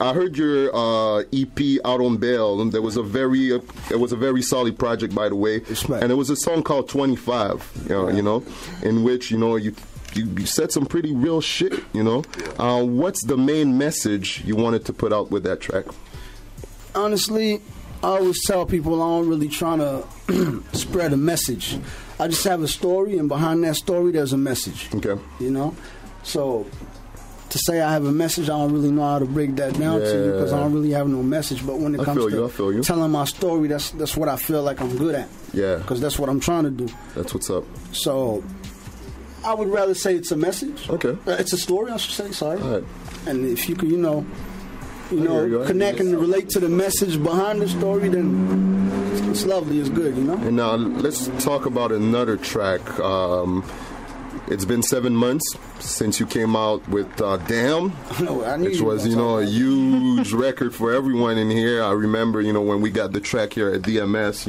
I heard your EP out on bail, and there was a very solid project, by the way. Right. And it was a song called 25. You know, in which you said some pretty real shit. What's the main message you wanted to put out with that track? Honestly, I always tell people I don't really try to spread a message. I just have a story, and behind that story, there's a message. Okay. So to say I have a message, I don't really know how to break that down to you because I don't really have no message. But when it comes to telling my story, that's what I feel like I'm good at. Yeah. Because that's what I'm trying to do. That's what's up. So I would rather say it's a message. Okay. It's a story, I should say. Sorry. All right. And if you could, connect and relate to the message behind the story, then it's lovely, it's good, And now let's talk about another track. It's been 7 months since you came out with Damn, which was, a huge record for everyone in here. I remember, when we got the track here at DMS,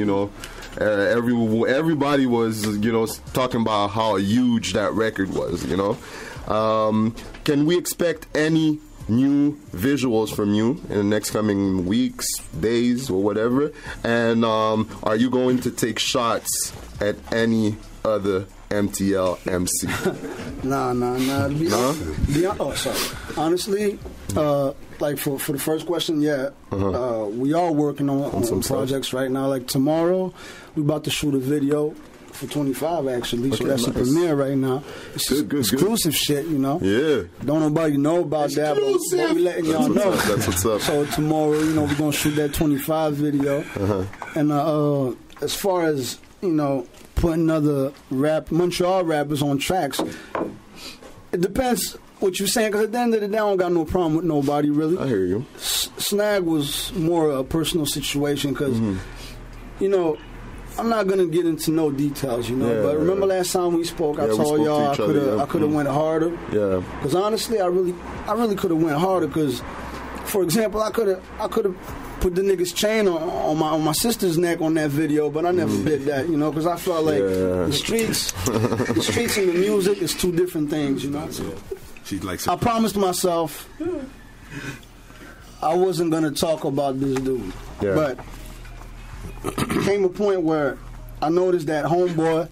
everybody was, talking about how huge that record was, Can we expect any new visuals from you in the next coming weeks, days, or whatever? And are you going to take shots at any other MTL MC? Nah. Oh, sorry. Honestly, like for the first question, we are working on some projects right now. Like tomorrow, we're about to shoot a video for 25 actually, so that's a premiere right now. It's good, exclusive shit, Yeah. Don't nobody know about that, but we letting y'all know. That's what's up. So tomorrow, we're gonna shoot that 25 video, and as far as putting other Montreal rappers on tracks, it depends what you're saying. Because at the end of the day, I don't got no problem with nobody really. I hear you. Snag was more a personal situation because I'm not gonna get into no details, but remember last time we spoke, I told y'all I could have went harder. Yeah. Because honestly, I really could have went harder. Because, for example, I could have put the nigga's chain on my sister's neck on that video, but I never did that, because I felt like the streets and the music is two different things, I promised myself I wasn't gonna talk about this dude, but came a point where I noticed that homeboy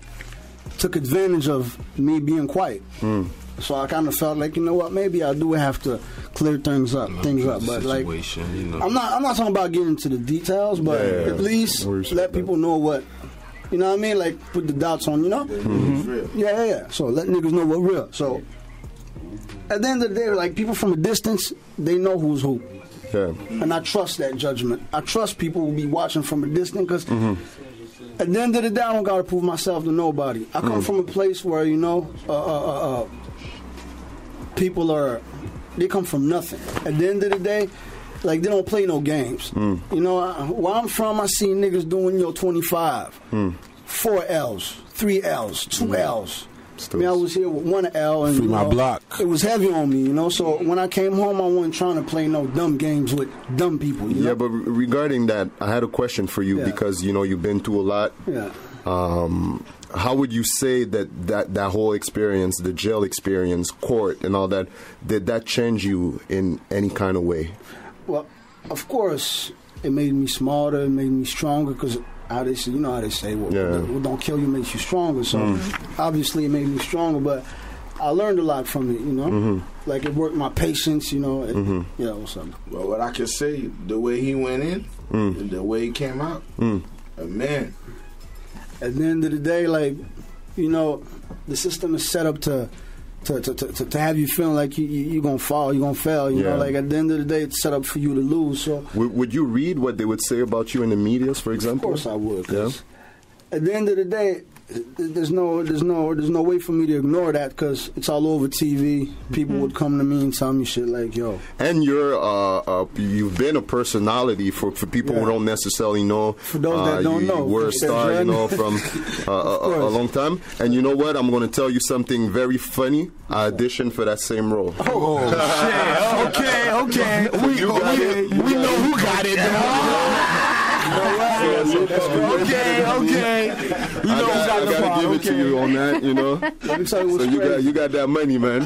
took advantage of me being quiet. So I kind of felt like, maybe I do have to clear things up. But like, I'm not talking about getting into the details, but at least let people know what, you know what I mean? Like put the dots on, Yeah. So let niggas know what real. So at the end of the day, like people from a distance, they know who's who. Yeah. And I trust that judgment. I trust people will be watching from a distance because at the end of the day, I don't got to prove myself to nobody. I come from a place where, people they come from nothing. At the end of the day, like they don't play no games. Where I'm from, I see niggas doing 25, 4 L's, 3 L's, 2 L's. I was here with 1 L and my block. It was heavy on me, So when I came home, I wasn't trying to play no dumb games with dumb people. Yeah, but regarding that, I had a question for you because you've been through a lot. Yeah. How would you say that whole experience, the jail experience, court, and all that, did that change you in any kind of way? Well, of course, it made me smarter. It made me stronger because. How they say, how they say, what don't kill you makes you stronger. So obviously it made me stronger, but I learned a lot from it, Like it worked my patience, what's up? Well, what I can say, the way he went in, and the way he came out, man. At the end of the day, like, the system is set up to have you feeling like you're going to fall, you're going to fail. Like at the end of the day, it's set up for you to lose. So would you read what they would say about you in the medias, for example? Of course I would. Yeah. At the end of the day, there's no way for me to ignore that because it's all over TV. People would come to me and tell me shit like, yo. And you've been a personality for people who don't necessarily know. For those that don't know. You were a star, from a long time. And you know what? I'm going to tell you something very funny. I auditioned for that same role. Oh, shit. Okay. We know who got it. Okay. I gotta give it to you on that, Let me tell you what's crazy. You got that money, man.